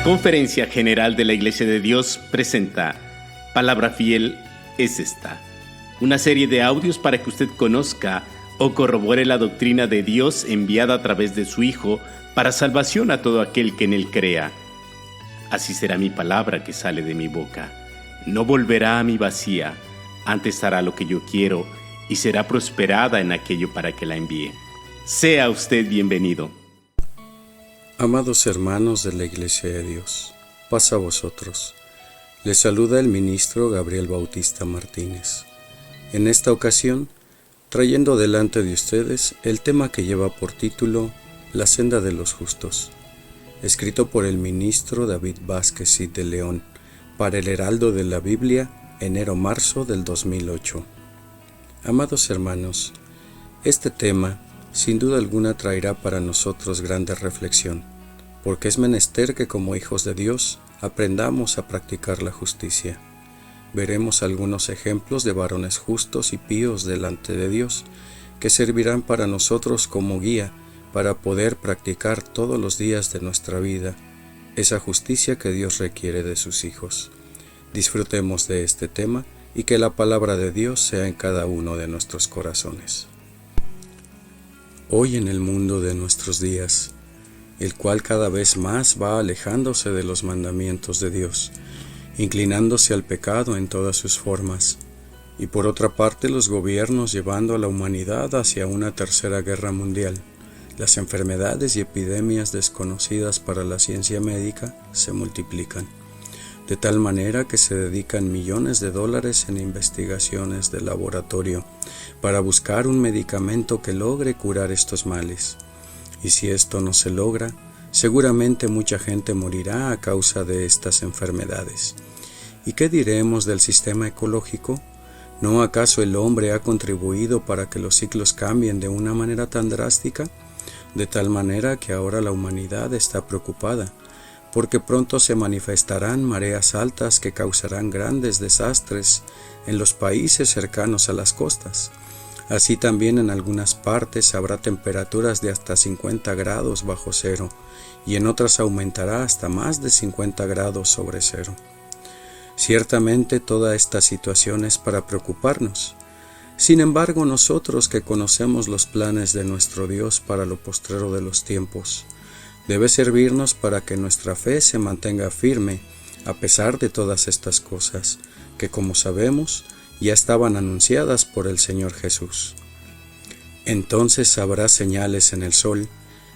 Conferencia General de la Iglesia de Dios presenta Palabra Fiel es esta, una serie de audios para que usted conozca o corrobore la doctrina de Dios enviada a través de su Hijo para salvación a todo aquel que en Él crea. Así será mi palabra que sale de mi boca. No volverá a mí vacía, antes hará lo que yo quiero y será prosperada en aquello para que la envíe. Sea usted bienvenido. Amados hermanos de la Iglesia de Dios, paz a vosotros. Les saluda el ministro Gabriel Bautista Martínez. En esta ocasión, trayendo delante de ustedes el tema que lleva por título La senda de los justos, escrito por el ministro David Vázquez Cid de León, para el Heraldo de la Biblia, enero-marzo del 2008. Amados hermanos, este tema sin duda alguna traerá para nosotros grande reflexión, porque es menester que como hijos de Dios aprendamos a practicar la justicia. Veremos algunos ejemplos de varones justos y píos delante de Dios, que servirán para nosotros como guía para poder practicar todos los días de nuestra vida esa justicia que Dios requiere de sus hijos. Disfrutemos de este tema y que la palabra de Dios sea en cada uno de nuestros corazones. Hoy en el mundo de nuestros días, el cual cada vez más va alejándose de los mandamientos de Dios, inclinándose al pecado en todas sus formas, y por otra parte los gobiernos llevando a la humanidad hacia una tercera guerra mundial, las enfermedades y epidemias desconocidas para la ciencia médica se multiplican, de tal manera que se dedican millones de dólares en investigaciones de laboratorio para buscar un medicamento que logre curar estos males. Y si esto no se logra, seguramente mucha gente morirá a causa de estas enfermedades. ¿Y qué diremos del sistema ecológico? ¿No acaso el hombre ha contribuido para que los ciclos cambien de una manera tan drástica? De tal manera que ahora la humanidad está preocupada, porque pronto se manifestarán mareas altas que causarán grandes desastres en los países cercanos a las costas. Así también en algunas partes habrá temperaturas de hasta 50 grados bajo cero, y en otras aumentará hasta más de 50 grados sobre cero. Ciertamente toda esta situación es para preocuparnos. Sin embargo, nosotros que conocemos los planes de nuestro Dios para lo postrero de los tiempos, debe servirnos para que nuestra fe se mantenga firme a pesar de todas estas cosas, que como sabemos, ya estaban anunciadas por el Señor Jesús. Entonces habrá señales en el sol,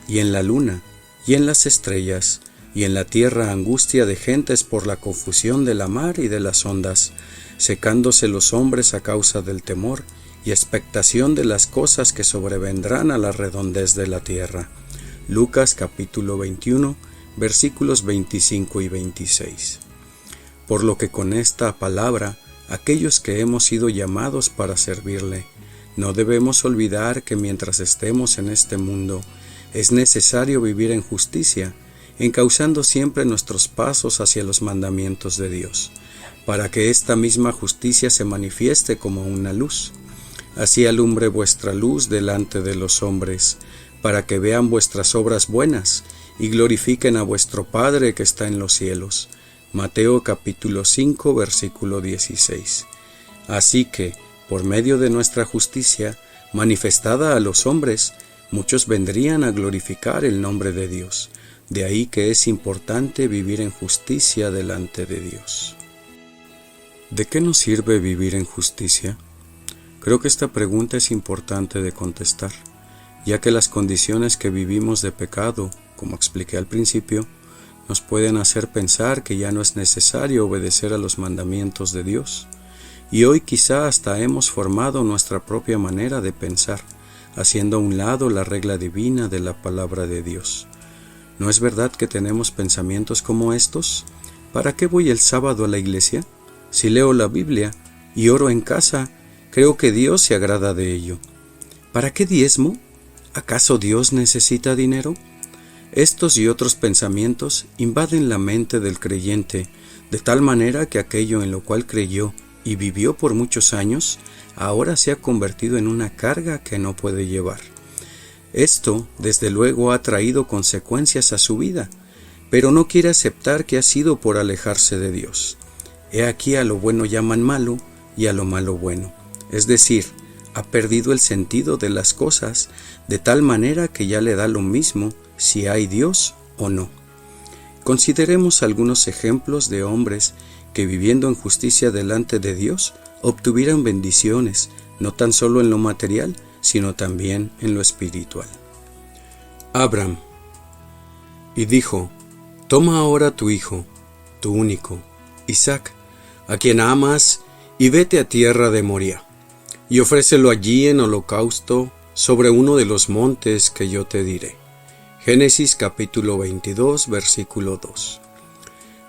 y en la luna, y en las estrellas, y en la tierra angustia de gentes por la confusión de la mar y de las ondas, secándose los hombres a causa del temor y expectación de las cosas que sobrevendrán a la redondez de la tierra. Lucas capítulo 21, versículos 25 y 26. Por lo que con esta palabra, aquellos que hemos sido llamados para servirle, no debemos olvidar que mientras estemos en este mundo, es necesario vivir en justicia, encauzando siempre nuestros pasos hacia los mandamientos de Dios, para que esta misma justicia se manifieste como una luz. Así alumbre vuestra luz delante de los hombres, para que vean vuestras obras buenas y glorifiquen a vuestro Padre que está en los cielos. Mateo capítulo 5, versículo 16. Así que, por medio de nuestra justicia, manifestada a los hombres, muchos vendrían a glorificar el nombre de Dios. De ahí que es importante vivir en justicia delante de Dios. ¿De qué nos sirve vivir en justicia? Creo que esta pregunta es importante de contestar, ya que las condiciones que vivimos de pecado, como expliqué al principio, nos pueden hacer pensar que ya no es necesario obedecer a los mandamientos de Dios. Y hoy quizá hasta hemos formado nuestra propia manera de pensar, haciendo a un lado la regla divina de la palabra de Dios. ¿No es verdad que tenemos pensamientos como estos? ¿Para qué voy el sábado a la iglesia? Si leo la Biblia y oro en casa, creo que Dios se agrada de ello. ¿Para qué diezmo? ¿Acaso Dios necesita dinero? Estos y otros pensamientos invaden la mente del creyente, de tal manera que aquello en lo cual creyó y vivió por muchos años, ahora se ha convertido en una carga que no puede llevar. Esto, desde luego, ha traído consecuencias a su vida, pero no quiere aceptar que ha sido por alejarse de Dios. He aquí a lo bueno llaman malo y a lo malo bueno. Es decir, ha perdido el sentido de las cosas de tal manera que ya le da lo mismo si hay Dios o no. Consideremos algunos ejemplos de hombres que viviendo en justicia delante de Dios obtuvieron bendiciones, no tan solo en lo material, sino también en lo espiritual. Abraham. Y dijo: Toma ahora tu hijo, tu único, Isaac, a quien amas, y vete a tierra de Moría, y ofrécelo allí en holocausto sobre uno de los montes que yo te diré. Génesis capítulo 22, versículo 2.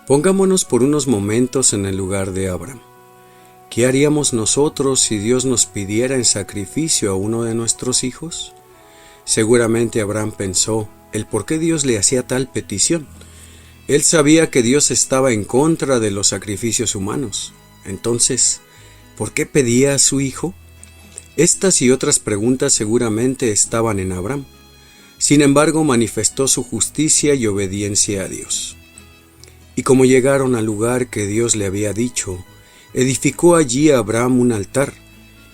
Pongámonos por unos momentos en el lugar de Abraham. ¿Qué haríamos nosotros si Dios nos pidiera en sacrificio a uno de nuestros hijos? Seguramente Abraham pensó el por qué Dios le hacía tal petición. Él sabía que Dios estaba en contra de los sacrificios humanos. Entonces, ¿por qué pedía a su hijo? Estas y otras preguntas seguramente estaban en Abraham. Sin embargo, manifestó su justicia y obediencia a Dios. Y como llegaron al lugar que Dios le había dicho, edificó allí a Abraham un altar,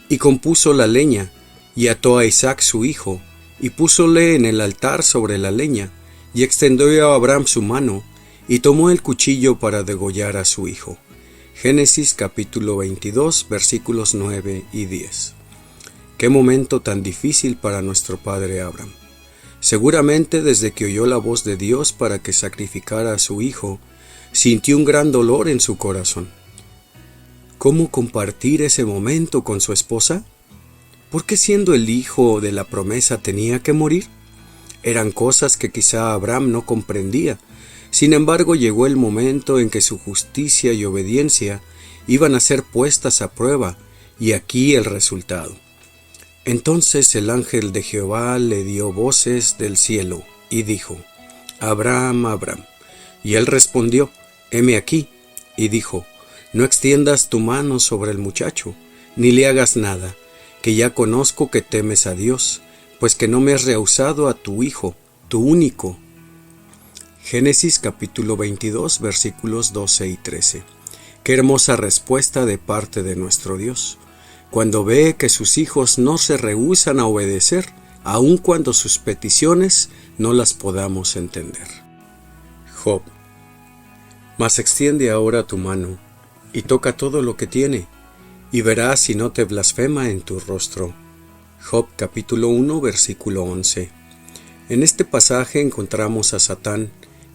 y compuso la leña, y ató a Isaac su hijo, y púsole en el altar sobre la leña, y extendió a Abraham su mano, y tomó el cuchillo para degollar a su hijo. Génesis capítulo 22, versículos 9 y 10. Qué momento tan difícil para nuestro padre Abraham. Seguramente desde que oyó la voz de Dios para que sacrificara a su hijo, sintió un gran dolor en su corazón. ¿Cómo compartir ese momento con su esposa? ¿Por qué siendo el hijo de la promesa tenía que morir? Eran cosas que quizá Abraham no comprendía. Sin embargo, llegó el momento en que su justicia y obediencia iban a ser puestas a prueba, y aquí el resultado. Entonces el ángel de Jehová le dio voces del cielo, y dijo: Abraham, Abraham. Y él respondió: heme aquí. Y dijo: no extiendas tu mano sobre el muchacho, ni le hagas nada, que ya conozco que temes a Dios, pues que no me has rehusado a tu hijo, tu único. Génesis capítulo 22, versículos 12 y 13. Qué hermosa respuesta de parte de nuestro Dios, cuando ve que sus hijos no se rehúsan a obedecer, aun cuando sus peticiones no las podamos entender. Job. Mas extiende ahora tu mano, y toca todo lo que tiene, y verás si no te blasfema en tu rostro. Job capítulo 1, versículo 11. En este pasaje encontramos a Satán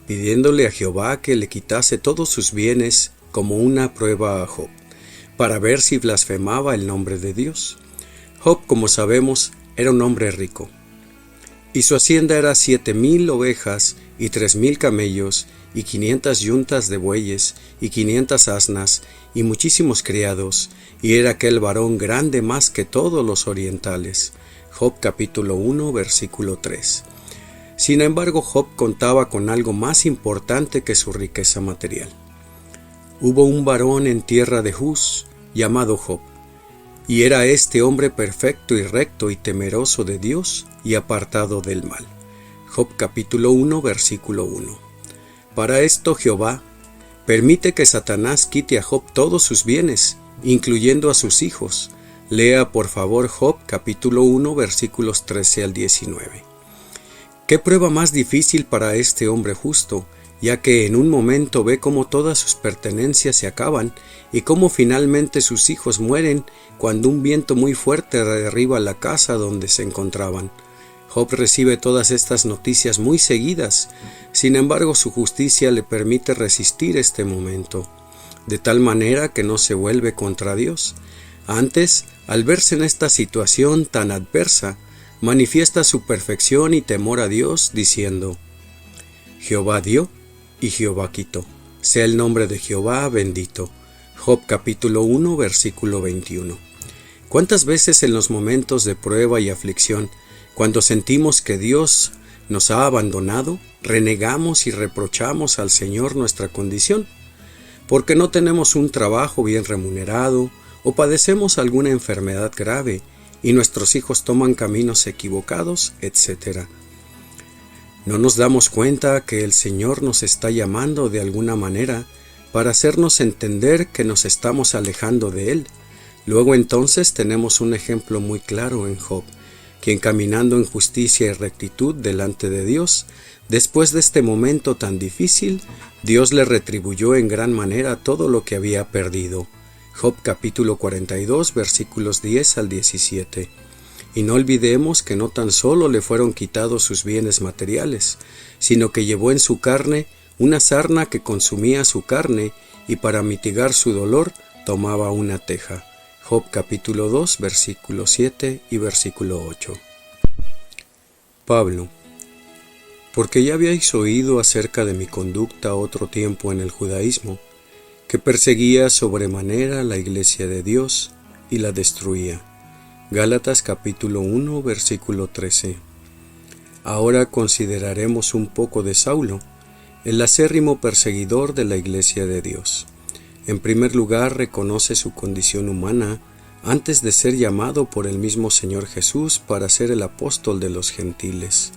pidiéndole a Jehová que le quitase todos sus bienes como una prueba a Job, para ver si blasfemaba el nombre de Dios. Job, como sabemos, era un hombre rico, y su hacienda era 7,000 ovejas y 3,000 camellos, y 500 yuntas de bueyes, y 500 asnas, y muchísimos criados, y era aquel varón grande más que todos los orientales. Job capítulo 1, versículo 3. Sin embargo, Job contaba con algo más importante que su riqueza material. Hubo un varón en tierra de Uz, llamado Job, y era este hombre perfecto y recto y temeroso de Dios y apartado del mal. Job capítulo 1, versículo 1. Para esto Jehová permite que Satanás quite a Job todos sus bienes, incluyendo a sus hijos. Lea por favor Job capítulo 1, versículos 13 al 19. ¿Qué prueba más difícil para este hombre justo, ya que en un momento ve cómo todas sus pertenencias se acaban y cómo finalmente sus hijos mueren cuando un viento muy fuerte derriba la casa donde se encontraban? Job recibe todas estas noticias muy seguidas, sin embargo su justicia le permite resistir este momento, de tal manera que no se vuelve contra Dios. Antes, al verse en esta situación tan adversa, manifiesta su perfección y temor a Dios, diciendo: Jehová dio y Jehová quitó, sea el nombre de Jehová bendito. Job capítulo 1, versículo 21. ¿Cuántas veces en los momentos de prueba y aflicción, cuando sentimos que Dios nos ha abandonado, renegamos y reprochamos al Señor nuestra condición? Porque no tenemos un trabajo bien remunerado, o padecemos alguna enfermedad grave, y nuestros hijos toman caminos equivocados, etc. ¿No nos damos cuenta que el Señor nos está llamando de alguna manera para hacernos entender que nos estamos alejando de Él? Luego entonces tenemos un ejemplo muy claro en Job, quien caminando en justicia y rectitud delante de Dios, después de este momento tan difícil, Dios le retribuyó en gran manera todo lo que había perdido. Job capítulo 42 versículos 10 al 17. Y no olvidemos que no tan solo le fueron quitados sus bienes materiales, sino que llevó en su carne una sarna que consumía su carne y para mitigar su dolor tomaba una teja. Job capítulo 2 versículo 7 y versículo 8. Pablo: porque ya habíais oído acerca de mi conducta otro tiempo en el judaísmo, que perseguía sobremanera la iglesia de Dios y la destruía. Gálatas capítulo 1 versículo 13. Ahora consideraremos un poco de Saulo, el acérrimo perseguidor de la iglesia de Dios. En primer lugar, reconoce su condición humana antes de ser llamado por el mismo Señor Jesús para ser el apóstol de los gentiles.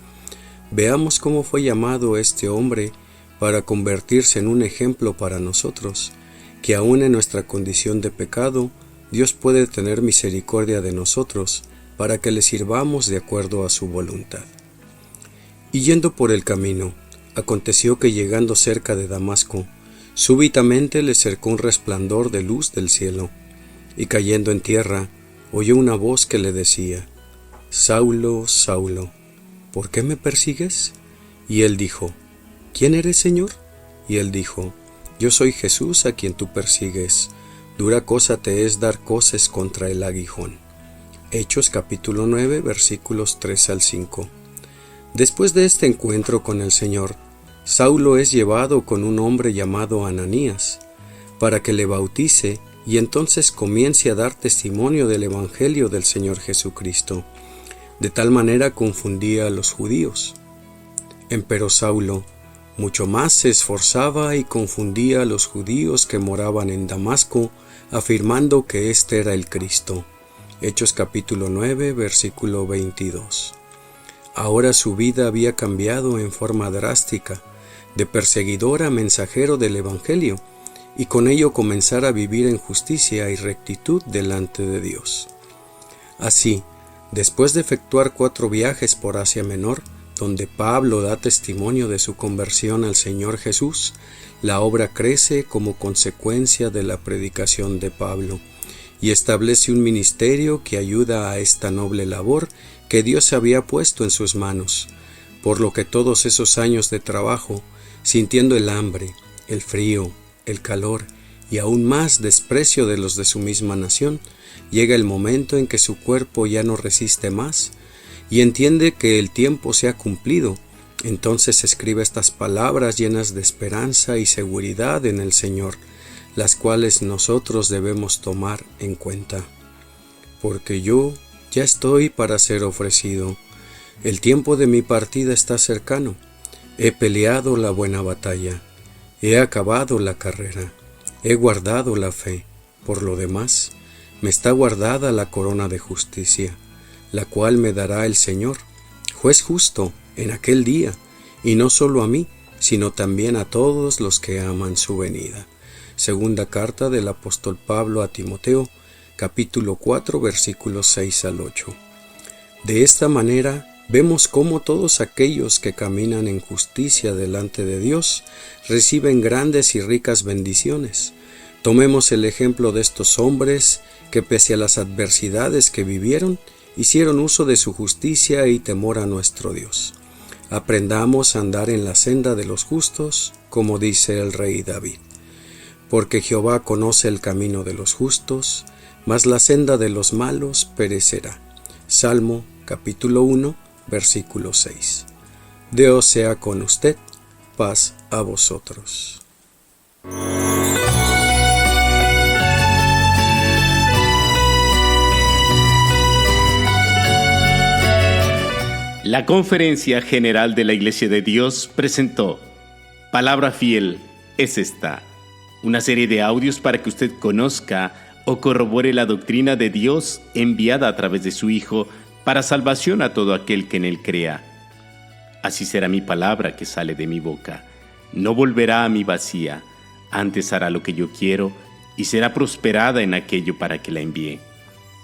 Veamos cómo fue llamado este hombre para convertirse en un ejemplo para nosotros, que aún en nuestra condición de pecado, Dios puede tener misericordia de nosotros para que le sirvamos de acuerdo a su voluntad. Y yendo por el camino, aconteció que llegando cerca de Damasco, súbitamente le cercó un resplandor de luz del cielo, y cayendo en tierra, oyó una voz que le decía: Saulo, Saulo, ¿por qué me persigues? Y él dijo: ¿Quién eres, Señor? Y él dijo: Yo soy Jesús a quien tú persigues. Dura cosa te es dar coces contra el aguijón. Hechos capítulo 9 versículos 3 al 5. Después de este encuentro con el Señor, Saulo es llevado con un hombre llamado Ananías, para que le bautice y entonces comience a dar testimonio del Evangelio del Señor Jesucristo. De tal manera confundía a los judíos. Empero Saulo mucho más se esforzaba y confundía a los judíos que moraban en Damasco, afirmando que éste era el Cristo. Hechos capítulo 9, versículo 22. Ahora su vida había cambiado en forma drástica, de perseguidor a mensajero del Evangelio, y con ello comenzar a vivir en justicia y rectitud delante de Dios. Así, después de efectuar 4 viajes por Asia Menor, donde Pablo da testimonio de su conversión al Señor Jesús, la obra crece como consecuencia de la predicación de Pablo, y establece un ministerio que ayuda a esta noble labor que Dios había puesto en sus manos, por lo que todos esos años de trabajo, sintiendo el hambre, el frío, el calor y aún más desprecio de los de su misma nación, llega el momento en que su cuerpo ya no resiste más y entiende que el tiempo se ha cumplido. Entonces escribe estas palabras llenas de esperanza y seguridad en el Señor, las cuales nosotros debemos tomar en cuenta. Porque yo ya estoy para ser ofrecido. El tiempo de mi partida está cercano. He peleado la buena batalla. He acabado la carrera. He guardado la fe. Por lo demás, me está guardada la corona de justicia, la cual me dará el Señor, juez justo, en aquel día, y no solo a mí, sino también a todos los que aman su venida. Segunda carta del apóstol Pablo a Timoteo, capítulo 4, versículos 6 al 8. De esta manera, vemos cómo todos aquellos que caminan en justicia delante de Dios reciben grandes y ricas bendiciones. Tomemos el ejemplo de estos hombres que, pese a las adversidades que vivieron, hicieron uso de su justicia y temor a nuestro Dios. Aprendamos a andar en la senda de los justos, como dice el rey David. Porque Jehová conoce el camino de los justos, mas la senda de los malos perecerá. Salmo capítulo 1, versículo 6. Dios sea con usted, paz a vosotros. La Conferencia General de la Iglesia de Dios presentó Palabra Fiel es esta, una serie de audios para que usted conozca o corrobore la doctrina de Dios enviada a través de su Hijo para salvación a todo aquel que en Él crea. Así será mi palabra que sale de mi boca. No volverá a mí vacía, antes hará lo que yo quiero y será prosperada en aquello para que la envíe.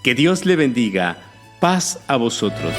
Que Dios le bendiga. Paz a vosotros.